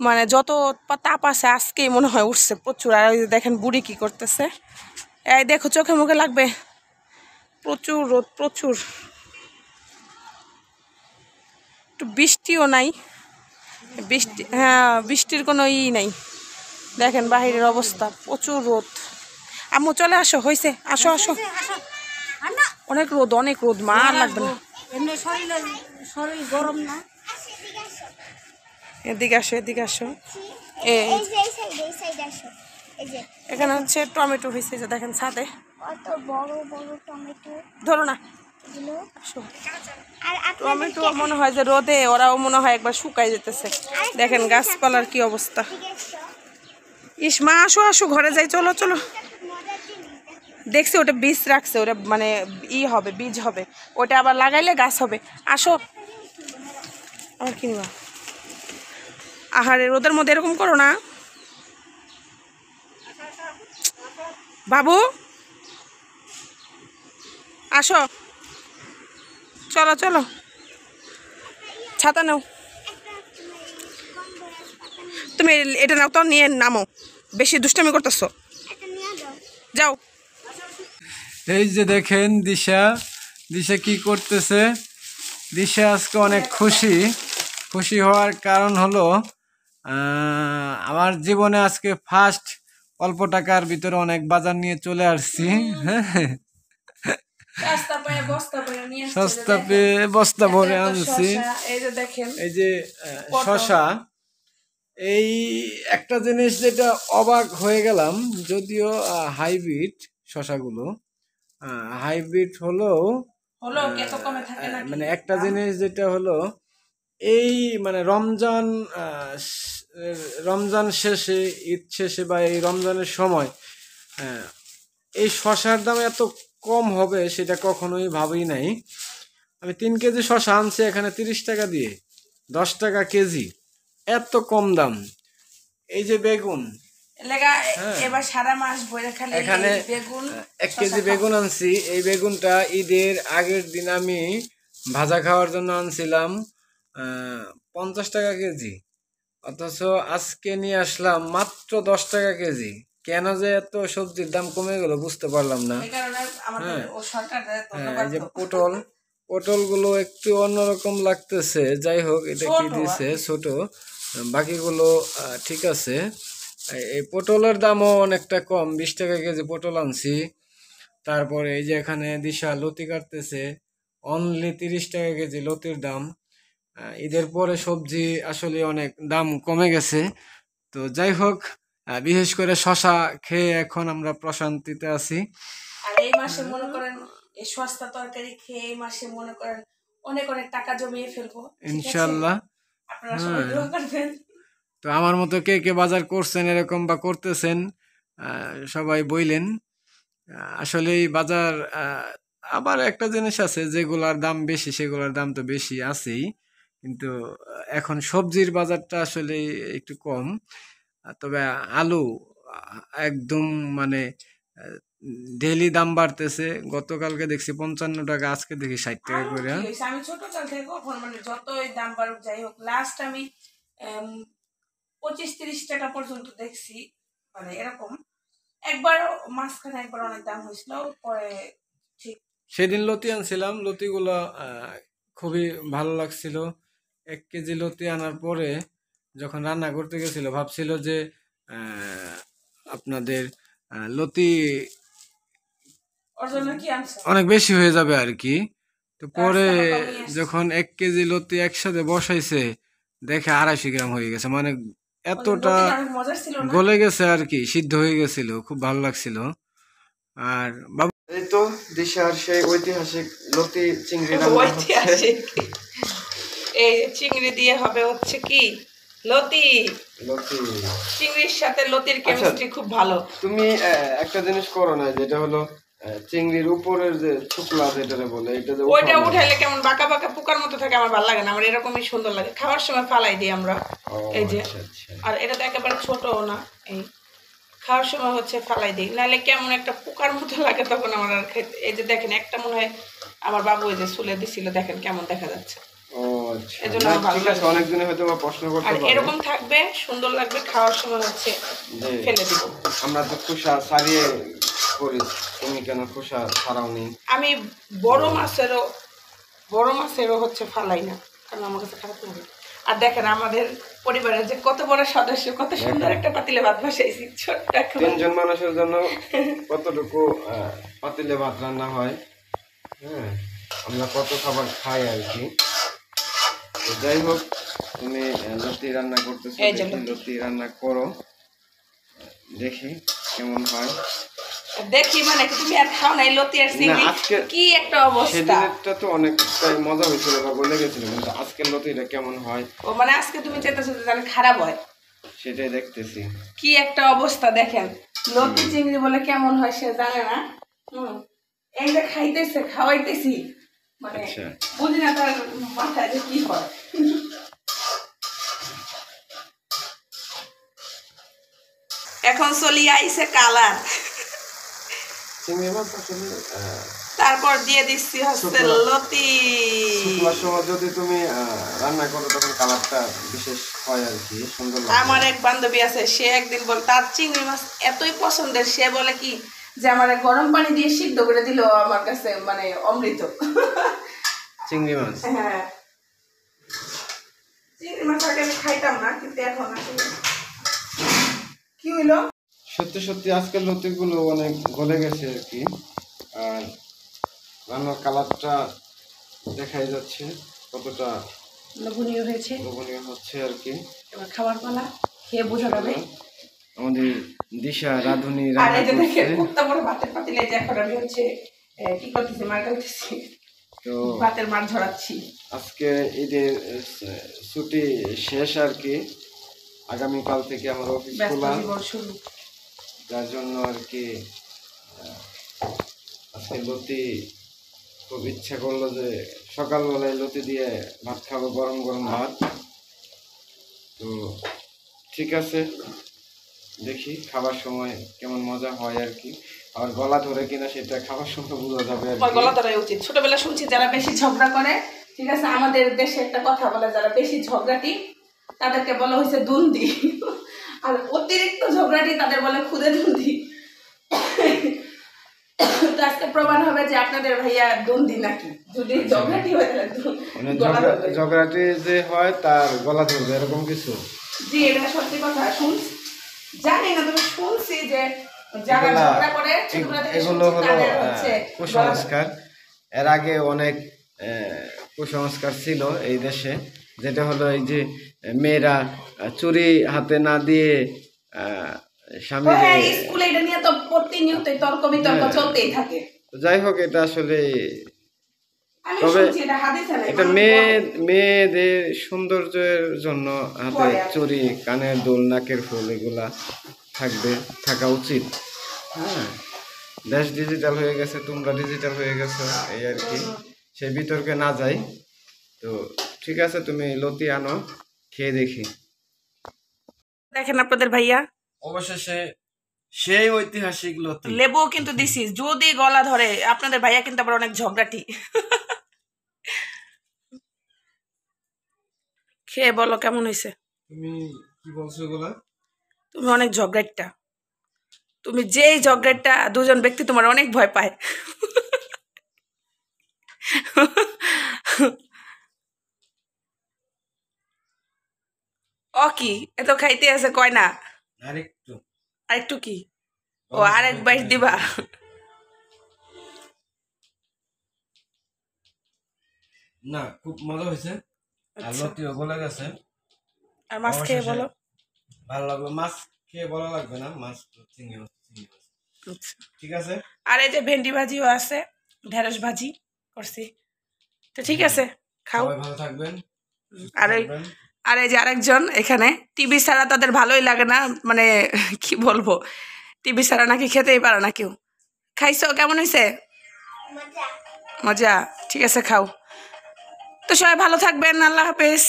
মানে যত তাপ আছে আজকেই মনে হয় উঠছে প্রচুর। আর ওই দেখেন বুড়ি কি করতেছে, এই দেখো চোখে মুখে লাগবে, প্রচুর রোদ প্রচুর। একটু বৃষ্টিও নাই, বৃষ্টি হ্যাঁ বৃষ্টির কোনো ই নাই। দেখেন বাহিরের অবস্থা, প্রচুর রোদ। আম্মু চলে আসো, হয়েছে, আসো আসো, অনেক রোদ অনেক রোদ, মা আর লাগবে না। গরম না, এদিকে আসো এদিকে আসো। এখানে হচ্ছে টমেটো হয়েছে, যে দেখেন ছাদে কত বড় বড় টমেটো। ধরো না, টমেটো মনে হয় যে রোদে ওরাও মনে হয় একবার শুকাই যেতেছে। দেখেন গাছপালার কি অবস্থা। ইস মা আসো আসো, ঘরে যাই, চলো চলো। দেখছি ওটা বীজ রাখছে, ওটা মানে ই হবে, বীজ হবে, ওটা আবার লাগাইলে গাছ হবে। আসো, আবার কিনবা। আহারে রোদের মধ্যে এরকম করো না বাবু, আসো, চলো চলো, ছাতা নাও, তুমি এটা নাও তো, নিয়ে নামো, বেশি দুষ্টামি করতেছো, যাও। এই যে দেখেন দিশা, দিশা কি করতেছে। দিশা আজকে অনেক খুশি। খুশি হওয়ার কারণ হলো আমার জীবনে আজকে ফার্স্ট অল্প টাকার ভিতরে অনেক বাজার নিয়ে চলে আসছি। হ্যাঁ, সস্তা পেয়ে বস্তা ভরে আনছি। এই যে শশা, এই একটা জিনিস যেটা অবাক হয়ে গেলাম, যদিও হাইব্রিড শশাগুলো, হাইব্রিড হলেও মানে একটা জিনিস যেটা হলো, এই মানে রমজান শেষে, ঈদ শেষে বা এই রমজানের সময় এই শশার দাম এত কম হবে সেটা কখনোই ভাবি নাই। আমি 3 কেজি শশা আনছি এখানে 30 টাকা দিয়ে, 10 টাকা কেজি, এত কম দাম। এই যে বেগুন, এখানে 1 কেজি বেগুন আনছি। এই বেগুনটা ঈদের আগের দিন আমি ভাজা খাওয়ার জন্য আনছিলাম 50 টাকা কেজি, অথচ আজকে নিয়ে আসলাম মাত্র 10 টাকা কেজি। কেন যে এত সবজির দাম কমে গেল বুঝতে পারলাম না। এই যে পটল, পটল গুলো একটু অন্যরকম লাগতেছে, যাই হোক এটা কি দিছে ছোট, বাকিগুলো ঠিক আছে। এই পটলের দামও অনেকটা কম, 20 টাকা কেজি পটল আনছি। তারপরে এই যে এখানে দিশা লতি কাটতেছে, অনলি 30 টাকা কেজি লতির দাম। ঈদের পরে সবজি আসলে অনেক দাম কমে গেছে। তো যাই হোক, বিশেষ করে শশা খেয়ে এখন আমরা প্রশান্তিতে আছি। আর এই মাসে মনে করেন এই সস্তা তরকারি খেয়ে এই মাসে মনে করেন অনেক অনেক টাকা জমিয়ে ফেলবো ইনশাআল্লাহ। আপনারা সবাই দোয়া করবেন। তো আমার মতো কে কে বাজার করছেন এরকম বা করতেছেন সবাই বইলেন। আসলেই বাজার, আবার একটা জিনিস আছে, যেগুলার দাম বেশি সেগুলোর দাম তো বেশি আছেই, কিন্তু এখন সবজির বাজারটা আসলে একটু কম। তবে আলু একদম মানে ডেইলি দাম বাড়তেছে। গতকালকে দেখছি 55 টাকা, আজকে দেখি 60 টাকা করে। আমি ছোট কাল থেকে কখন মানে যতই দাম বাড়ুক যাই হোক, লাস্ট আমি 25-30 টাকা পর্যন্ত দেখছি, মানে এরকম। একবার মাঝখানে একবার অনেক দাম হয়েছিল, পরে ঠিক। সেদিন লতি আনছিলাম, লতিগুলো খুবই ভালো লাগছিল। 1 কেজি লতি আনার পরে যখন রান্না করতে গেছিল ভাবছিল যে আপনাদের লতি অনেক বেশি হয়ে যাবে আর কি। তো পরে যখন 1 কেজি লতি একসাথে বসাইছে দেখে 250 গ্রাম হয়ে গেছে, মানে এতটা গলে গেছে আর কি, সিদ্ধ হয়ে গেছিল, খুব ভালো লাগছিল। আর বাবু এই তো দিশার সেই ঐতিহাসিক লতি চিংড়ি রান্না হচ্ছে। এই চিংড়ি দিয়ে হবে হচ্ছে কি লতি, লতি চিংড়ির সাথে লতির কেমিস্ট্রি খুব ভালো। তুমি একটা জিনিস করো না, যেটা হলো চিংড়ির উপরের যে শুকলা যেটারে বলে, এটা যে ওইটা উঠাইলে কেমন বাঁকা বাঁকা পোকার মতো থাকে, আমার ভালো লাগে না, আমার এরকমই সুন্দর লাগে। খাওয়ার সময় ফালাই দিই আমরা, এই যে। আর এটা তো একেবারে ছোট না, এই খাওয়ার সময় হচ্ছে ফালাই দিই, নাহলে কেমন একটা পোকার মতো লাগে তখন আমার আর খেতে। এই যে দেখেন একটা মনে হয় আমার বাবু এই যে চুলে দিছিল, দেখেন কেমন দেখা যাচ্ছে। ও আচ্ছা, এজন্য না, আমার ভালো ঠিক আছে, লাগে। অনেকদিনে হয়তো বা প্রশ্ন করতে আর পারে এরকম থাকবে, সুন্দর লাগবে, খাওয়ার সময় হচ্ছে যে ফেলে দিব। আমরা তো খোসা ছাড়িয়ে করি, তুমি কেন খোসা ছাড়াওনি? আমি বড় মাছেরও হচ্ছে ফালাই না, কারণ আমার কাছে খারাপ লাগে। আর দেখেন আমাদের পরিবারের যে কত বড় সদস্য, কত সুন্দর একটা পাতিলে ভাত বসাইছি, ছোট্ট একটা। 3 জন মানুষের জন্য কতটুকু পাতিলে ভাত রান্না হয়, হ্যাঁ, আমরা কত খাবার খাই আর কি। তো যাই হোক, তুমি লতি রান্না করতেছো, এই যে দেখি লতি রান্না করো, দেখি কেমন হয়। দেখি মানে কি তুমি আর খাও নাই লতি আর না, চিংড়ি? আজকে কি একটা অবস্থা। সেদিনেরটা তো অনেকটাই মজা হয়েছিল বা বলে গেছিল, কিন্তু আজকের লতিটা কেমন হয় ও মানে আজকে তুমি চেতেছো যে জানি খারাপ হয়, সেটাই দেখতেছি। কি একটা অবস্থা দেখেন। লতি চিংড়ি বলে কেমন হয় সে জানে না। এই যে খাইতেছে, খাওয়াইতেছি, মানে আচ্ছা। বুঝি না তার মাথায় যে কি হয়। এখন চলি আইছে কালার, চিংড়ি মাছ আসলে তারপর দিয়ে দিচ্ছি হচ্ছে লতি। শুকনোর সময় যদি তুমি রান্না করো তখন কালারটা বিশেষ হয় আর কি, সুন্দর লাগে। আমার এক বান্ধবী আছে, সে একদিন বল তার চিংড়ি মাছ এতই পছন্দের, সে বলে কি যে আমার গরম পানি দিয়ে সিদ্ধ করে দিল আমার কাছে মানে অমৃত। চিংড়ি মাছ, হ্যাঁ, চিংড়ি মাছ আগে আমি খাইতাম না, কিন্তু এখন আসলে কি হইলো, সত্যি সত্যি আজকের লতিগুলো অনেক গলে গেছে আর কি। আর রান্নার কালারটা দেখাই যাচ্ছে কতটা লবণীয় হয়েছে। লোভনীয় হচ্ছে আর কি। এবার খাবার পালা, খেয়ে বোঝা যাবে। আমাদের দিশা রাঁধুনি আর রান্না এই যে দেখেন করছে। কত বড় ভাতের পাতিলে, যে এখন আমি হচ্ছে কি করতেছি, মার কাটতেছি, তো ভাতের মার ঝরাচ্ছি। আজকে ঈদের ছুটি শেষ আর কি, আগামীকাল থেকে আমার অফিস ব্যস্ত খোলা, জীবন শুরু। যার জন্য আর কি আজকে লতি খুব ইচ্ছা করলো যে সকালবেলায় লতি দিয়ে ভাত খাবো, গরম গরম ভাত। তো ঠিক আছে, দেখি খাবার সময় কেমন মজা হয় আর কি। আর গলা ধরে কিনা সেটা খাবার সময় বোঝা যাবে আর তোমার কি। গলা ধরাই উচিত। ছোটবেলা শুনছি যারা বেশি ঝগড়া করে, ঠিক আছে, আমাদের দেশে একটা কথা বলে, যারা বেশি ঝগড়াটি তাদেরকে বলা হয়েছে দুন্দি, আর অতিরিক্ত ঝগড়াটি তাদের বলে খুদে দুন্দি। তো আজকে প্রমাণ হবে যে আপনাদের ভাইয়া দুন্দি নাকি, যদি ঝগড়াটি হয় তাহলে মানে গলা ধরবে। ঝগড়াটি যে হয় তার গলা ধরবে এরকম কিছু। জি, এটা সত্যি কথা। জানি না, তুমি শুনছি যে যারা এগুলা- ঝগড়া করে ছোটবেলা থেকে এগুলো শুনছি হলো তাদের হচ্ছে কুসংস্কার। এর আগে অনেক কুসংস্কার ছিল এই দেশে, যেটা হলো এই যে মেয়েরা চুরি হাতে না দিয়ে স্বামীর, হ্যাঁ, স্কুলে এটা নিয়ে তো প্রতিনিয়ত তর্ক বিতর্ক চলতেই থাকে। যাই হোক, এটা আসলে আমি তবে শুনছি এটা হাদিসে নাই, এটা মানুষ বলে। মেয়েদের সৌন্দর্যের জন্য হাতে পরে আর কি। চুড়ি, কানের দুল, নাকের ফুল এগুলা থাকা উচিত। হ্যাঁ, দেশ ডিজিটাল হয়ে গেছে, তোমরা ডিজিটাল হয়ে গেছো, এই আর কি। সেই বিতর্কে না যাই। তো ঠিক আছে, তুমি লতি আনো, খেয়ে দেখি। দেখেন আপনাদের ভাইয়া অবশেষে সেই ঐতিহাসিক লতি। লেবুও কিন্তু দিছি, যদি গলা ধরে। আপনাদের ভাইয়া কিন্তু আবার অনেক ঝগড়াটি। খেয়ে বলো কেমন হয়েছে। তুমি কি বলছো এগুলা? তুমি অনেক ঝগড়াটা, তুমি যেই ঝগড়াটা, দুজন ব্যক্তি তোমার অনেক ভয় পায়। ও কি এত খাইতে আছে কয় না, আরেকটু আরেকটু কি, ও আরেক বাইট দিবা। না, খুব মজা হয়েছে। আর লতিও গলে গেছে। আর মাছ খেয়ে বলো। ভালো লাগলো। মাছ খেয়ে বলা লাগবে না, মাছ চিংড়ি মাছ। আচ্ছা, ঠিক আছে। আর এই যে ভেন্ডি ভাজিও আছে, ঢেঁড়স ভাজি করছি। তো ঠিক আছে, খাও। সবাই ভালো থাকবেন। আর ওই আর এই যে আরেকজন এখানে, টিভি ছাড়া তাদের ভালোই লাগে না, মানে কি বলবো, টিভি ছাড়া নাকি খেতেই পারে না কেউ। খাইছো, কেমন হয়েছে? মজা। ঠিক আছে, খাও। তো সবাই ভালো থাকবেন, আল্লাহ হাফেজ।